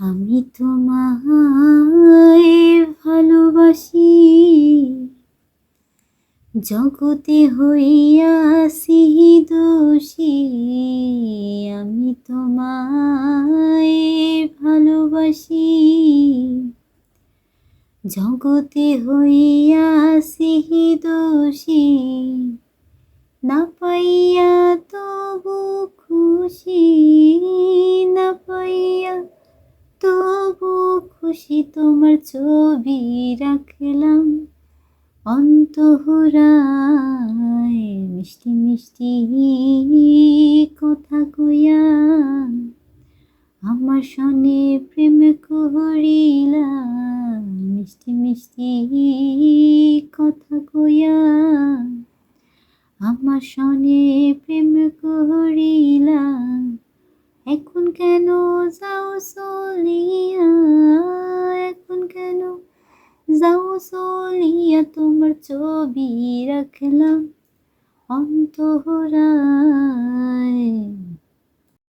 আমি তোমায় ভালোবাসি, জগতে হইয়াছি দোষী। আমি তোমায় ভালোবাসি, জগতে হইয়াছি দোষী। না পাইয়া তবু খুশি, না পাইয়া তবু খুশি। তোমার ছবি রাখলাম অন্তরায়, মিষ্টি মিষ্টি কথা কইয়া আমার সনে প্রেম করিলাম। মিষ্টি মিষ্টি কথা কইয়া আমার সনে প্রেম করিলাম। এখন কেন যাও চলিয়া, এখন কেন যাও চলিয়া। তোমার ছবি রাখলাম অন্তরায়।